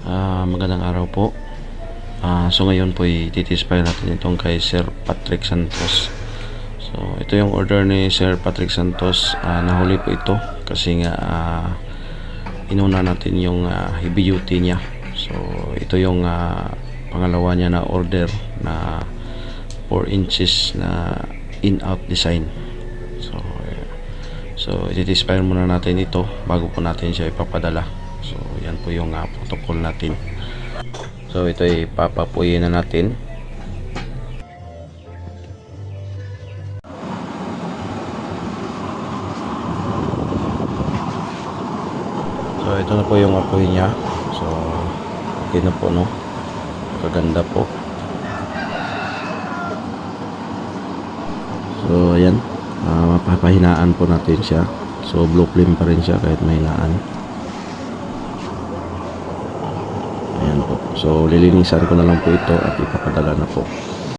Magandang araw po. So ngayon po i-titispay natin itong kay Sir Patrick Santos. So ito yung order ni Sir Patrick Santos. Nahuli po ito kasi nga inuna natin yung heavy duty niya. So ito yung pangalawa niya na order na 4 inches na in-out design. So i-titispay muna natin ito bago po natin siya ipapadala. So yan po yung protocol natin. So ito ay papapuyin na natin. So ito na po yung apoy niya. So okay na po, no? Kaganda po. So ayan, mapapahinaan po natin siya. So blue flame pa rin siya kahit mahinaan. Ayan po. So lilinisan ko na lang po ito at ipapadala na po.